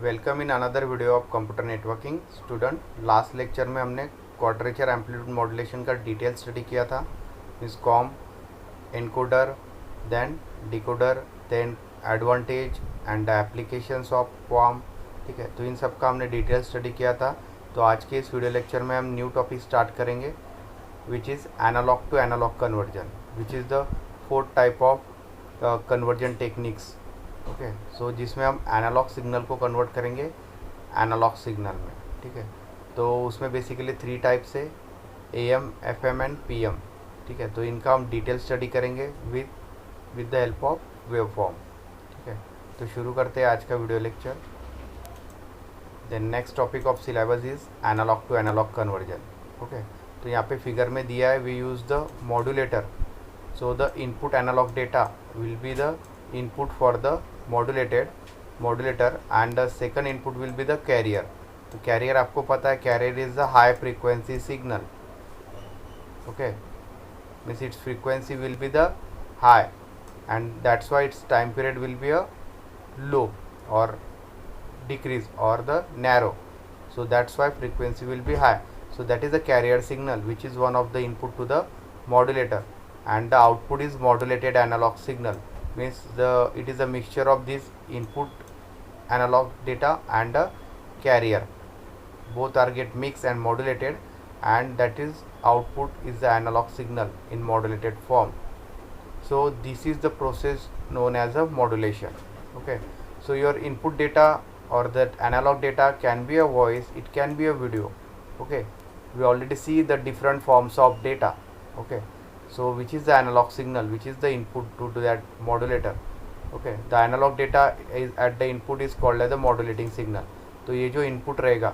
Welcome in another video of computer networking student. Last lecture में हमने quadrature amplitude modulation का detail study किया था। इस QAM, encoder, then decoder, then advantage and the applications of QAM. ठीक है, तो इन सब का हमने डिटेल स्टडी किया था। तो आज के इस वीडियो लेक्चर में हम न्यू टॉपिक स्टार्ट करेंगे which is analogue to analogue conversion, which is the fourth type of conversion techniques. Okay, so जिसमें हम एनालॉग सिग्नल को कन्वर्ट करेंगे एनालॉग सिग्नल में। ठीक है, तो उसमें बेसिकली 3 टाइप्स है, AM, FM एंड PM। ठीक है, तो इनका हम डिटेल स्टडी करेंगे with the help of waveform. ठीक है, तो शुरू करते हैं आज का video lecture. The next topic of syllabus is analogue to analogue conversion. Okay, तो यहाँ पे फिगर में दिया है we use the modulator. So the input analogue data will be the input for the modulator and the second input will be the carrier। तो carrier आपको पता है, carrier is the high frequency signal। okay, means its frequency will be the high and that's why its time period will be a low or decrease or the narrow, so that's why frequency will be high। So that is the carrier signal which is one of the input to the modulator and the output is modulated analog signal, means it is a mixture of this input analog data and a carrier, both are get mixed and modulated and that is output is the analog signal in modulated form। So this is the process known as a modulation। Okay, so your input data or that analog data can be a voice, it can be a video। Okay, we already see the different forms of data। Okay, so which is the analog signal, which is the input to that modulator। okay, the analog data is at the input is called as the modulating signal। तो ये जो input रहेगा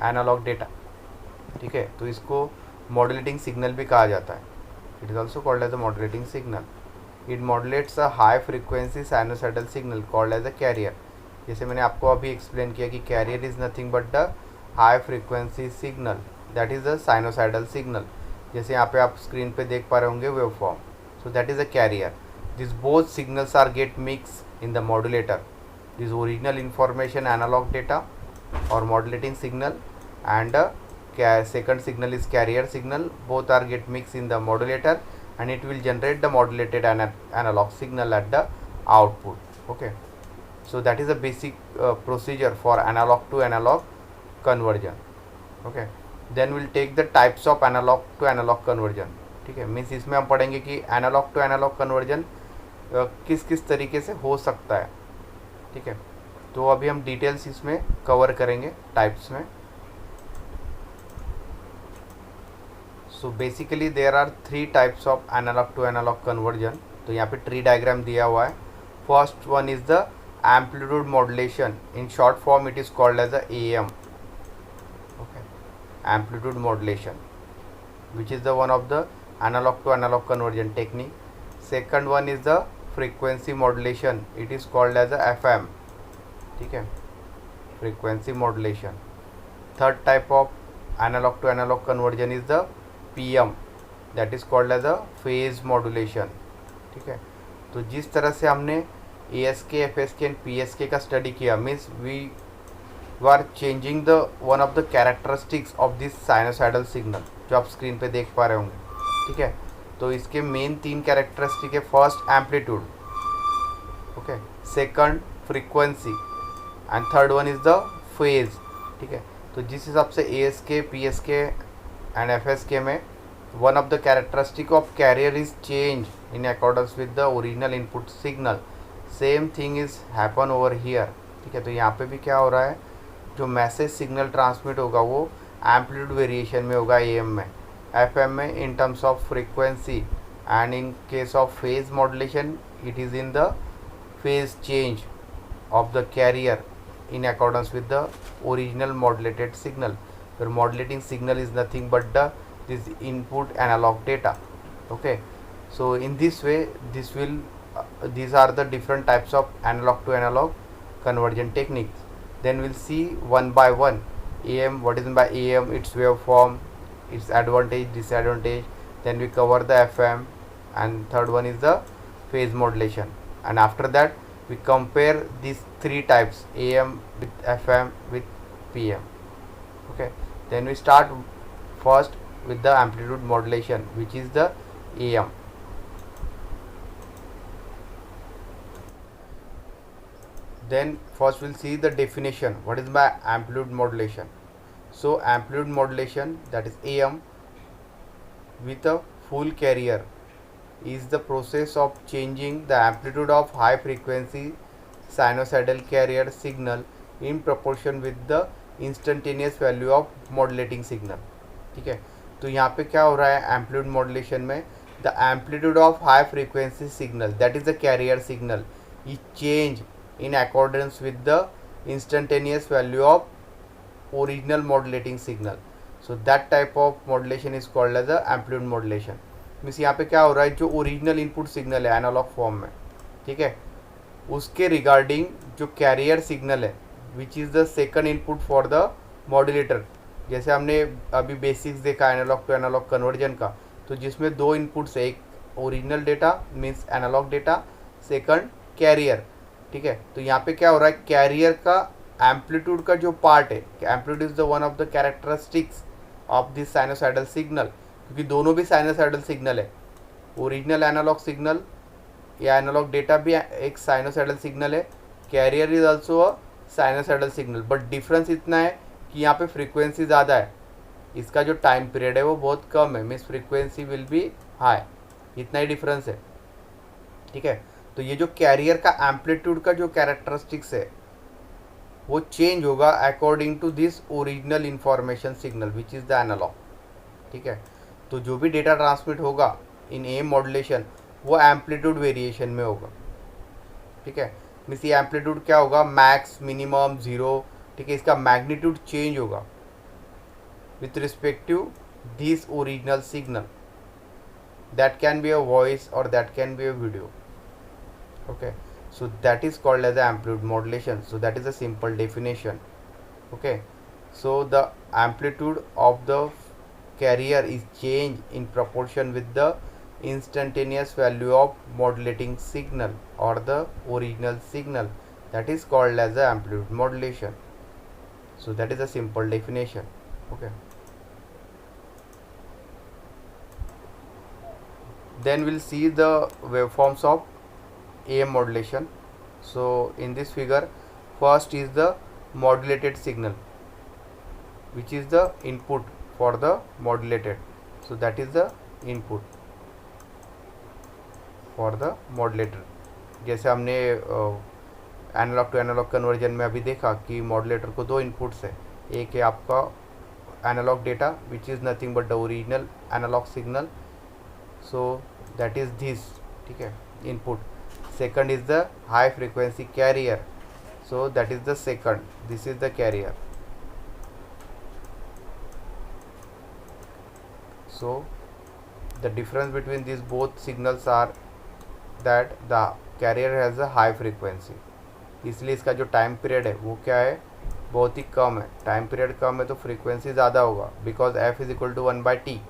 analog data, ठीक है, तो इसको modulating signal भी कहा जाता है। it is also called as a modulating signal। it modulates a high frequency sinusoidal signal called as a carrier। जैसे मैंने आपको अभी एक्सप्लेन किया कि carrier is nothing but the high frequency signal, that is the sinusoidal signal। जैसे यहाँ पे आप स्क्रीन पे देख पा रहे होंगे waveform. So that is a carrier. This both signals are get mix in the modulator. This original information analog data और modulating signal and second signal is carrier signal, both are get mixed in the modulator and it will generate the modulated analog signal at the output। okay, so that is a basic procedure for analog to analog conversion। okay, then will take the types of analogue to analogue conversion. ठीक है, means इसमें हम पढ़ेंगे कि analogue to analogue conversion किस किस तरीके से हो सकता है। ठीक है, तो अभी हम डिटेल्स इसमें कवर करेंगे टाइप्स में। So basically there are 3 types of analogue to analogue conversion. तो यहाँ पे ट्री डायग्राम दिया हुआ है। First one is the amplitude modulation, in short form it is called as the AM। amplitude modulation, which is the one of the analog to analog conversion technique। second one is the frequency modulation, it is called as a FM। ठीक है, frequency modulation। third type of analog to analog conversion is the PM, that is called as a phase modulation। ठीक है, तो जिस तरह से हमने ASK, FSK and PSK का स्टडी किया, means we are changing the one of the characteristics of this sinusoidal signal जो आप स्क्रीन पे देख पा रहे होंगे। ठीक है, तो इसके मेन 3 कैरेक्टरिस्टिक है। First amplitude, okay, second frequency and third one is the phase. ठीक है, तो जिस हिसाब से ASK, PSK एंड FSK में one of the characteristic of carrier is change in accordance with the original input signal, same thing is happen over here. ठीक है, तो यहाँ पे भी क्या हो रहा है, जो मैसेज सिग्नल ट्रांसमिट होगा वो एम्पलीट्यूड वेरिएशन में होगा AM में, FM में in terms of frequency and in case of phase modulation it is in the phase change of the carrier in accordance with the original modulated signal. फिर modulating signal is nothing but the this input analogue data. Okay, so in this way these are the different types of analog to analog conversion techniques। then we'll see one by one। AM, what is meant by AM, its waveform, its advantage, disadvantage, then we cover the FM and third one is the phase modulation, and after that we compare these three types: AM with FM with PM. Okay, then we start first with the amplitude modulation, which is the AM. Then first we'll see the definition. What is by amplitude modulation? So amplitude modulation, that is AM with a full carrier, is the process of changing the amplitude of high frequency sinusoidal carrier signal in proportion with the instantaneous value of modulating signal. ठीक है, तो यहाँ पे क्या हो रहा है amplitude modulation में, the amplitude of high frequency signal, that is the carrier signal, is change in accordance with the instantaneous value of original modulating signal. So that type of modulation is called as the amplitude modulation. Means यहाँ पे क्या हो रहा है, जो original input signal है analogue form में, ठीक है, उसके रिगार्डिंग जो कैरियर सिग्नल है विच is the second input for the modulator, जैसे हमने अभी बेसिक्स देखा एनालॉग टू एनालॉग कन्वर्जन का, तो जिसमें दो इनपुट्स है, एक original data means analog data, second carrier. ठीक है, तो यहाँ पे क्या हो रहा है, कैरियर का एम्पलीट्यूड का जो पार्ट है, amplitude is the one of the characteristics of this sinusoidal signal, क्योंकि दोनों भी साइनोसाइडल सिग्नल है. ओरिजिनल एनालॉग सिग्नल या एनालॉग डेटा भी एक साइनोसाइडल सिग्नल है, carrier is also a sinusoidal signal, but difference इतना है कि यहाँ पे फ्रीक्वेंसी ज़्यादा है, इसका जो टाइम पीरियड है वो बहुत कम है, means frequency will B high, इतना ही डिफरेंस है. ठीक है, तो ये जो कैरियर का एम्पलीट्यूड का जो कैरेक्टरिस्टिक्स है वो चेंज होगा according to this original information signal which is the analog. ठीक है, तो जो भी डेटा ट्रांसमिट होगा इन एम मॉड्यूलेशन वो एम्पलीट्यूड वेरिएशन में होगा. ठीक है, मीन्स ये एम्पलीट्यूड क्या होगा, मैक्स, मिनिमम, ज़ीरो. ठीक है, इसका मैग्नीट्यूड चेंज होगा with respect to this original signal, that can be a voice और that can be a video. Okay, so that is called as the amplitude modulation. So that is a simple definition. Okay, so the amplitude of the carrier is changed in proportion with the instantaneous value of modulating signal or the original signal, that is called as the amplitude modulation. So that is a simple definition. Okay, then we'll see the waveforms of AM modulation. So in this figure, first is the modulated signal, which is the input for the modulated. So that is the input for the modulator. जैसे हमने analogue to analogue conversion में अभी देखा कि modulator को दो inputs है, एक है आपका analog data which is nothing but the original analog signal, so that is this. ठीक है, input. Second is the high frequency carrier, so that is the second, this is the carrier. So the difference between these both signals are that the carrier has a high frequency, इसलिए इसका जो time period है वो क्या है, बहुत ही कम है. Time period कम है तो फ्रीक्वेंसी ज़्यादा होगा, because f is equal to 1/t.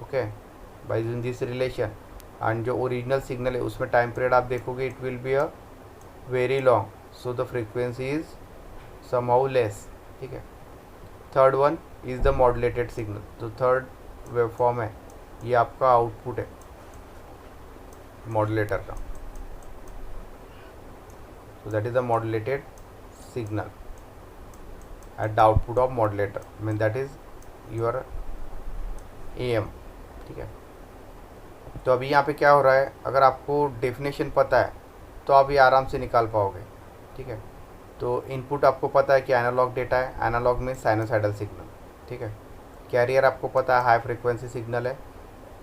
Okay, by using this relation. And जो ओरिजिनल सिग्नल है उसमें टाइम पीरियड आप देखोगे it will be a very long, so the frequency is somehow less. ठीक है, third one is the modulated signal. तो third wave form है, ये आपका आउटपुट है मॉड्यूलेटर का. so that is the modulated signal at the output of modulator, I mean that is your AM. ठीक है, तो अभी यहाँ पे क्या हो रहा है, अगर आपको डेफिनेशन पता है तो आप ये आराम से निकाल पाओगे. ठीक है, तो इनपुट आपको पता है कि एनालॉग डेटा है, एनालॉग में साइनोसाइडल सिग्नल. ठीक है, कैरियर आपको पता है हाई फ्रीक्वेंसी सिग्नल है,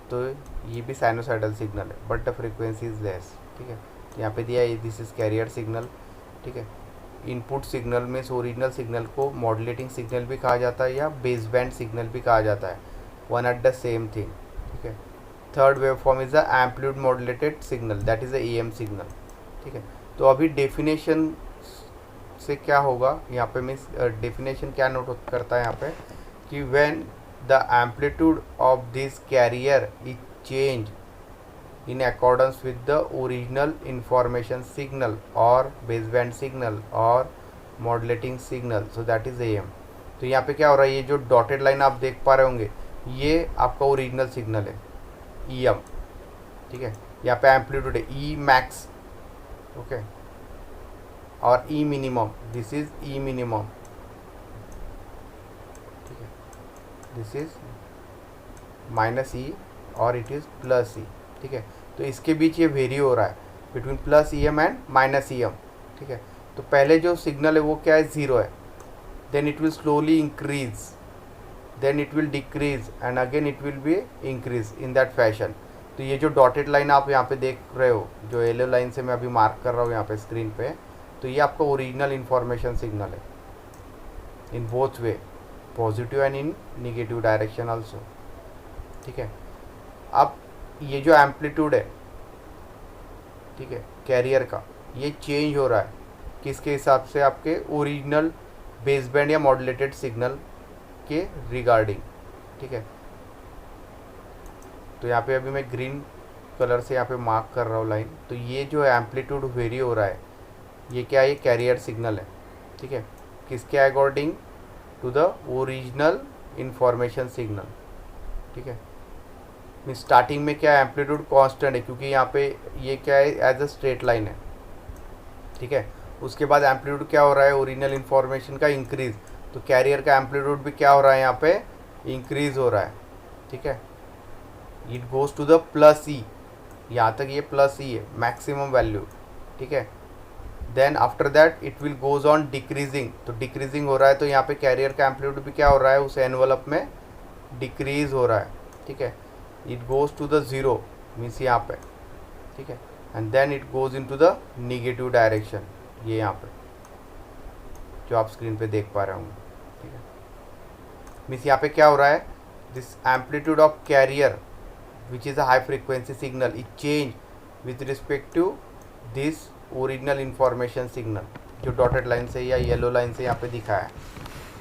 तो ये भी साइनोसाइडल सिग्नल है but the frequency is less. ठीक है, तो यहाँ पे दिया है दिस इज़ कैरियर सिग्नल. ठीक है, इनपुट सिग्नल में ओरिजिनल सिग्नल को मॉड्यूलेटिंग सिग्नल भी कहा जाता है या बेस बैंड सिग्नल भी कहा जाता है, one at the same thing. ठीक है, third wave form is the amplitude modulated signal, that is the AM signal. ठीक है, तो अभी डेफिनेशन से क्या होगा यहाँ पे, मीन्स डेफिनेशन क्या नोट करता है यहाँ पे कि when the amplitude of this carrier is change in accordance with the original information signal or baseband signal or modulating signal, so that is AM। तो यहाँ पे क्या हो रहा है, ये जो डॉटेड लाइन आप देख पा रहे होंगे ये आपका ओरिजिनल सिग्नल है EM, ठीक है। यहाँ पे एम्पलीट्यूड है E मैक्स, ओके, और E minimum, this is E minimum, ठीक है, दिस इज -E और इट इज़ +E, ठीक है। तो इसके बीच ये वेरी हो रहा है बिटवीन +EM एंड -EM, ठीक है। तो पहले जो सिग्नल है वो क्या है, 0 है, then it will slowly increase, then it will decrease and again it will be increase in that fashion. तो ये जो डॉटेड लाइन आप यहाँ पे देख रहे हो, जो येलो लाइन से मैं अभी मार्क कर रहा हूँ यहाँ पे स्क्रीन पे, तो ये आपका ओरिजिनल इंफॉर्मेशन सिग्नल है in both way, positive and in negative direction also, ठीक है। अब ये जो एम्पलीट्यूड है, ठीक है, कैरियर का, ये चेंज हो रहा है किसके हिसाब से, आपके ओरिजिनल बेसबैंड या मॉड्यूलेटेड सिग्नल के रिगार्डिंग, ठीक है। तो यहाँ पे अभी मैं ग्रीन कलर से यहाँ पे मार्क कर रहा हूँ लाइन, तो ये जो एम्पलीट्यूड वेरी हो रहा है ये क्या है, ये कैरियर सिग्नल है, ठीक है, किसके according, to the original information signal, ठीक है। स्टार्टिंग में क्या है, एम्पलीट्यूड कांस्टेंट है क्योंकि यहाँ पे ये क्या है, एज अ स्ट्रेट लाइन है, ठीक है। उसके बाद एम्पलीट्यूड क्या हो रहा है, ओरिजिनल इंफॉर्मेशन का इंक्रीज, तो कैरियर का एम्पलीट्यूड भी क्या हो रहा है, यहाँ पे इंक्रीज हो रहा है, ठीक है। It goes to the +E, यहाँ तक ये +E है मैक्सिमम वैल्यू, ठीक है। Then after that it will goes on decreasing, तो डिक्रीजिंग हो रहा है, तो यहाँ पे कैरियर का एम्पलीट्यूड भी क्या हो रहा है, उस एनवलप में डिक्रीज हो रहा है, ठीक है। It goes to the 0 means यहाँ पे, ठीक है, and then it goes into the negative direction, ये यहाँ पे जो आप स्क्रीन पे देख पा रहे होंगे, ठीक है। मीन्स यहाँ पे क्या हो रहा है, this amplitude of carrier which is a high frequency signal is change with respect to this original information signal, जो डॉटेड लाइन से या येलो लाइन से यहाँ पे दिखाया है,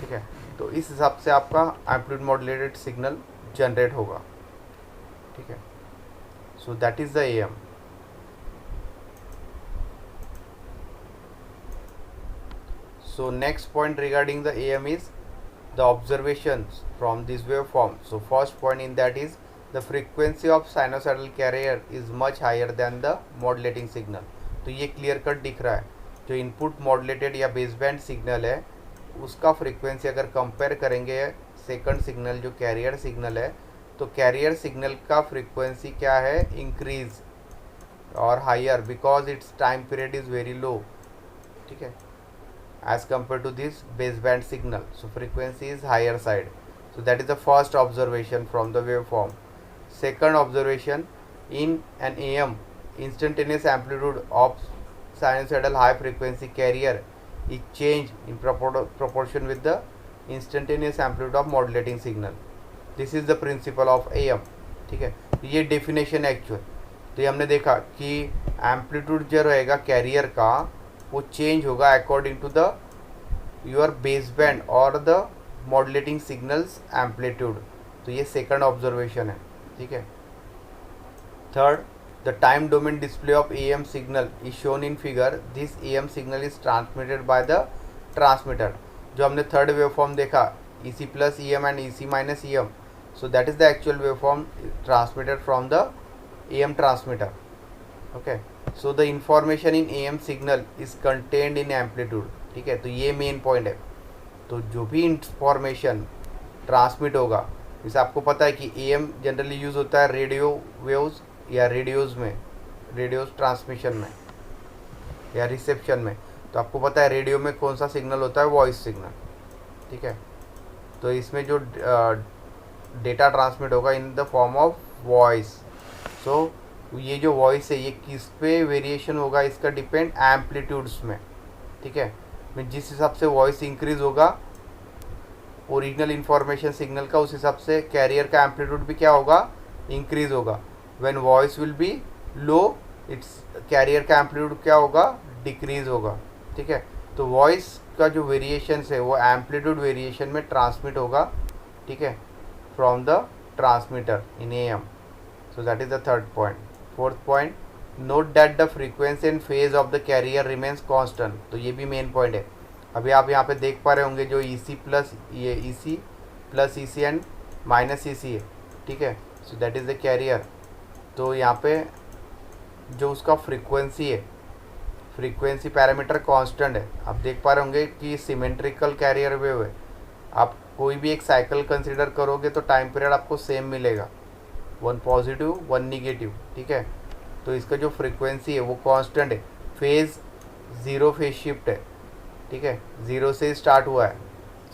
ठीक है। तो इस हिसाब से आपका एम्पलीट्यूड मॉड्यूलेटेड सिग्नल जनरेट होगा, ठीक है। So that is the AM। So next point regarding the AM is the observations from this waveform. So first point in that is the frequency of sinusoidal carrier is much higher than the modulating signal. तो ये clear cut दिख रहा है, जो input modulated या baseband signal है उसका frequency अगर कंपेयर करेंगे सेकंड सिग्नल जो कैरियर सिग्नल है, तो कैरियर सिग्नल का फ्रीक्वेंसी क्या है, इंक्रीज और higher, because its time period is very low, ठीक है, as compared to this baseband signal, so frequency is higher side. So that is the first observation from the waveform. Second observation, in an AM instantaneous amplitude of sinusoidal high frequency carrier is changed in proportion with the instantaneous amplitude of modulating signal. This is the principle of AM, ठीक है। ये definition actual, तो ये हमने देखा कि amplitude जो रहेगा कैरियर का वो चेंज होगा according to the your baseband और द मॉड्यूलेटिंग सिग्नल्स एम्पलीट्यूड। तो ये सेकंड ऑब्जर्वेशन है, ठीक है। Third, the time domain display of AM signal is shown in figure, this AM signal is transmitted by the transmitter. जो हमने third waveform देखा EC plus EM and EC minus EM, so that is the actual waveform transmitted from the AM transmitter, okay. So the information in AM signal is contained in amplitude, ठीक है। तो ये main point है। तो जो भी information transmit होगा, जैसे आपको पता है कि AM जनरली यूज़ होता है रेडियो वेव्स या रेडियोज़ में, रेडियोज़ ट्रांसमिशन में या रिसेप्शन में। तो आपको पता है रेडियो में कौन सा सिग्नल होता है, वॉइस सिग्नल, ठीक है। तो इसमें जो डेटा ट्रांसमिट होगा in the form of voice. So ये जो वॉइस है ये किस पे वेरिएशन होगा, इसका डिपेंड एम्पलीट्यूड्स में, ठीक है। मैं जिस हिसाब से वॉइस इंक्रीज होगा ओरिजिनल इंफॉर्मेशन सिग्नल का, उस हिसाब से कैरियर का एम्पलीट्यूड भी क्या होगा, इंक्रीज होगा। When voice will be low, its carrier का एम्पलीट्यूड क्या होगा, डिक्रीज होगा, ठीक है। तो वॉइस का जो वेरिएशन है वो एम्पलीट्यूड वेरिएशन में ट्रांसमिट होगा, ठीक है, from the transmitter in AM। So that is the third point. Fourth point, note that the frequency and phase of the carrier remains constant. तो ये भी मेन पॉइंट है। अभी आप यहाँ पे देख पा रहे होंगे जो E C plus E C and minus E C है, ठीक है। So that is the carrier. तो यहाँ पे जो उसका फ्रीक्वेंसी है, फ्रीक्वेंसी पैरामीटर कांस्टेंट है। आप देख पा रहे होंगे कि सिमेट्रिकल कैरियर वेव है। आप कोई भी एक साइकिल कंसिडर करोगे तो टाइम पीरियड आपको सेम मिलेगा, वन पॉजिटिव वन निगेटिव, ठीक है। तो इसका जो फ्रीक्वेंसी है वो कांस्टेंट है। फेज ज़ीरो फेज शिफ्ट है, ठीक है, ज़ीरो से स्टार्ट हुआ है।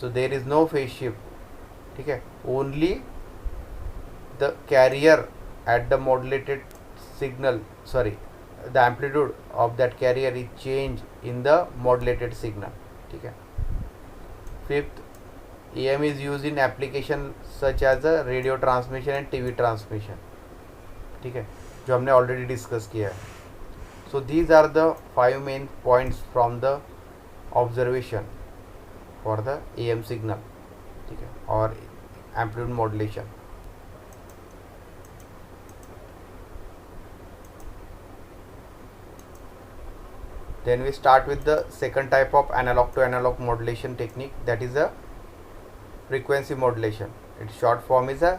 So there is no phase shift, ठीक है। Only the carrier at the modulated signal, sorry, the amplitude of that carrier is changed in the modulated signal, ठीक है। Fifth, AM is used in application such as the radio transmission and TV transmission, ठीक है, जो हमने already discuss किया है। So these are the 5 main points from the observation for the AM signal, ठीक है, और amplitude modulation. Then we start with the second type of analog to analog modulation technique, that is a frequency modulation. Its short form is a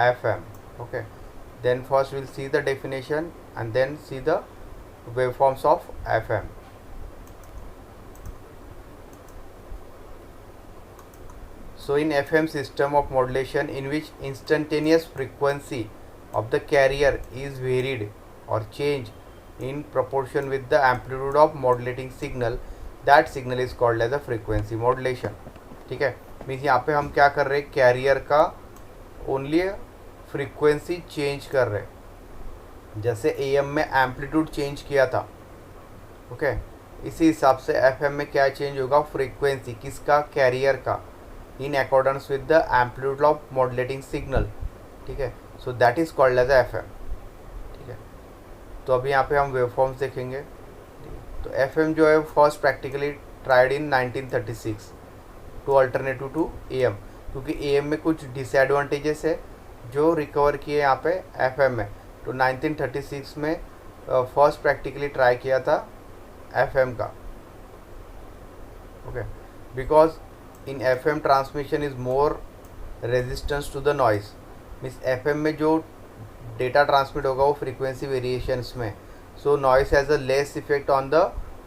FM. Okay. Then first we'll see the definition and then see the waveforms of FM. So in FM system of modulation in which instantaneous frequency of the carrier is varied or changed in proportion with the amplitude of modulating signal, that signal is called as a frequency modulation, ठीक है। Means यहाँ पे हम क्या कर रहे हैं, career का ओनली फ्रीक्वेंसी चेंज कर रहे हैं। जैसे AM में एम्पलीट्यूड चेंज किया था, ओके, इसी हिसाब से FM में क्या चेंज होगा, फ्रीक्वेंसी किसका, कैरियर का, in accordance with the amplitude of modulating signal, ठीक है। So that is called as FM, ठीक है। तो अभी यहाँ पे हम वेवफॉर्म्स देखेंगे। तो FM जो है first practically tried in 1936 to alternative to AM, क्योंकि AM में कुछ डिसएडवांटेजेस है जो रिकवर किए यहाँ पे FM में। तो 1936 में फर्स्ट प्रैक्टिकली ट्राई किया था FM का, okay, because in FM transmission is more resistance to the noise. Means FM में जो डेटा ट्रांसमिट होगा वो फ्रीक्वेंसी वेरिएशंस में, so noise has a less effect on the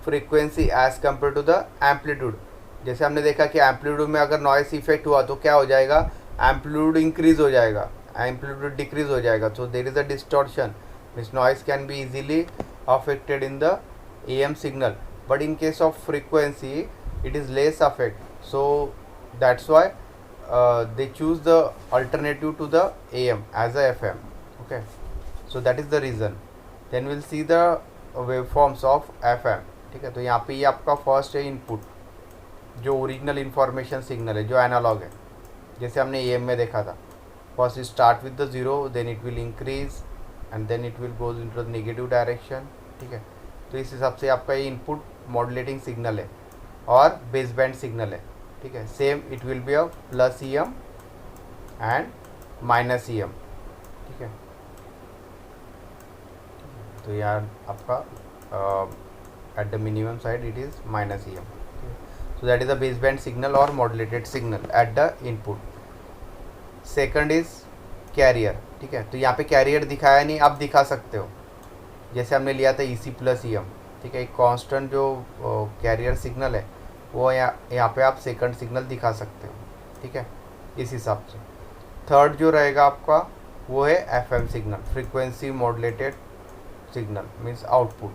frequency as compare to the amplitude. जैसे हमने देखा कि amplitude में अगर नॉइस इफेक्ट हुआ तो क्या हो जाएगा, एम्पलीट्यूड इंक्रीज हो जाएगा, एम्पलीट्यूड डिक्रीज हो जाएगा। So there is a distortion, means noise can be easily affected in the AM signal, but in case of frequency it is less affect, so that's why they choose the alternative to the AM as a FM, okay, so that is the reason. Then we'll see the waveforms of FM, ठीक है। तो यहाँ पे ये आपका first है input, जो original information signal है, जो एनालॉग है, जैसे हमने AM में देखा था। First it start with the zero, then it will increase and then it will goes into the negative direction, ठीक है। तो इस हिसाब से आपका ये इनपुट मॉड्यूलेटिंग सिग्नल है और बेस बैंड सिग्नल है, ठीक है। Same it will be a plus EM and minus EM, ठीक है। तो यार आपका at the minimum side it is minus EM, so that is a base band signal और modulated signal at the input. Second is carrier, ठीक है। तो यहाँ पे कैरियर दिखाया नहीं, आप दिखा सकते हो, जैसे हमने लिया था EC प्लस EM, ठीक है। एक कांस्टेंट जो कैरियर सिग्नल है वो यहाँ पे आप सेकंड सिग्नल दिखा सकते हो, ठीक है, इस हिसाब से। थर्ड जो रहेगा आपका वो है FM signal, frequency modulated signal, means output,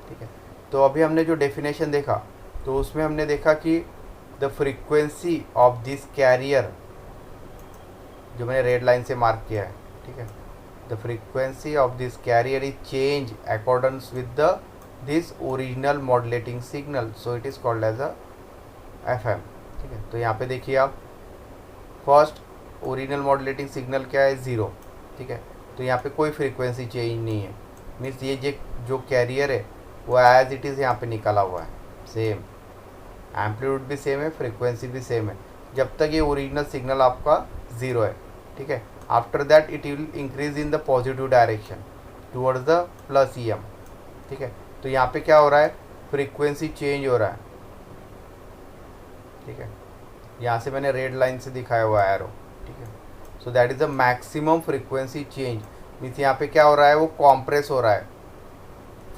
ठीक है। तो अभी हमने जो डेफिनेशन देखा तो उसमें हमने देखा कि the frequency of this carrier, जो मैंने रेड लाइन से मार्क किया है, ठीक है, the frequency of this carrier is change accordance with the this original modulating signal, so it is called as a FM, ठीक है। तो यहाँ पे देखिए आप, फर्स्ट ओरिजिनल मॉड्यूलेटिंग सिग्नल क्या है, ज़ीरो, ठीक है। तो यहाँ पे कोई फ्रीक्वेंसी चेंज नहीं है, मीन्स ये जो कैरियर है वो एज इट इज़ यहाँ पे निकला हुआ है, सेम एम्पलीट्यूड भी सेम है, फ्रीक्वेंसी भी सेम है, जब तक ये ओरिजिनल सिग्नल आपका ज़ीरो है, ठीक है। After that it will increase in the positive direction, towards the plus EM, ठीक है। तो यहाँ पे क्या हो रहा है, फ्रीक्वेंसी चेंज हो रहा है, ठीक है। यहाँ से मैंने रेड लाइन से दिखाया हुआ है एरो, ठीक है। So that is the maximum frequency change, means यहाँ पे क्या हो रहा है, वो कॉम्प्रेस हो रहा है।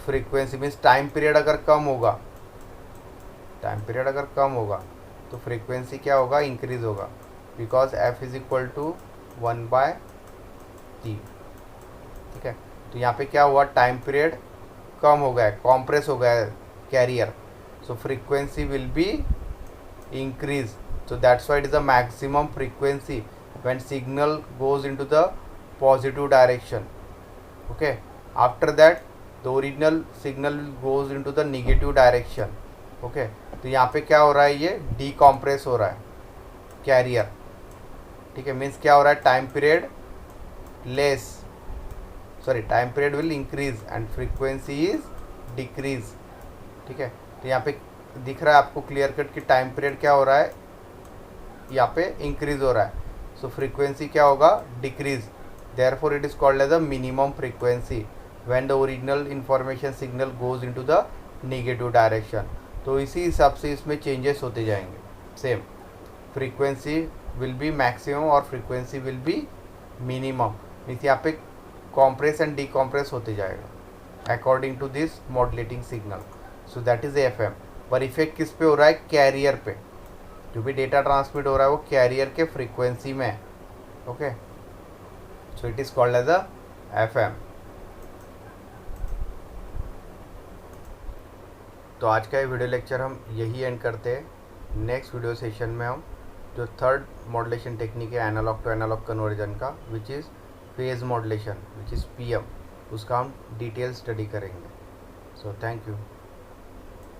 फ्रीक्वेंसी मीन्स टाइम पीरियड अगर कम होगा, टाइम पीरियड अगर कम होगा तो फ्रीक्वेंसी क्या होगा, इंक्रीज होगा, because F is equal to 1/T, ठीक है। तो यहाँ पे क्या हुआ, टाइम पीरियड कम हो गया है, कॉम्प्रेस हो गया है carrier, so frequency will be increase, so that's why it is the maximum frequency when signal goes into the positive direction, okay. After that the original signal goes into the negative direction, okay. तो यहाँ पे क्या हो रहा है, ये decompress हो रहा है कैरियर, ठीक है। मीन्स क्या हो रहा है, time period less, sorry time period will increase and frequency is decrease, ठीक है। तो यहाँ पे दिख रहा है आपको क्लियर कट कि टाइम पीरियड क्या हो रहा है, यहाँ पे इंक्रीज हो रहा है, सो फ्रीक्वेंसी क्या होगा, decrease, therefore it is called as the minimum frequency when the original information signal goes into the negative direction. तो इसी हिसाब से इसमें चेंजेस होते जाएंगे, same frequency will be maximum और frequency will be minimum, means यहाँ पे कॉम्प्रेस एंड डीकॉम्प्रेस होते जाएगा according to this modulating signal, so that is FM। पर इफेक्ट किस पे हो रहा है, कैरियर पे, जो भी डेटा ट्रांसमिट हो रहा है वो कैरियर के फ्रीक्वेंसी में है, okay. So it is called as a FM। तो आज का ये वीडियो लेक्चर हम यही एंड करते हैं। नेक्स्ट वीडियो सेशन में हम जो थर्ड मॉड्यूलेशन टेक्निक है एनालॉग टू एनालॉग कन्वर्जन का, which is phase modulation, which is PM, उसका हम डिटेल स्टडी करेंगे। So thank you.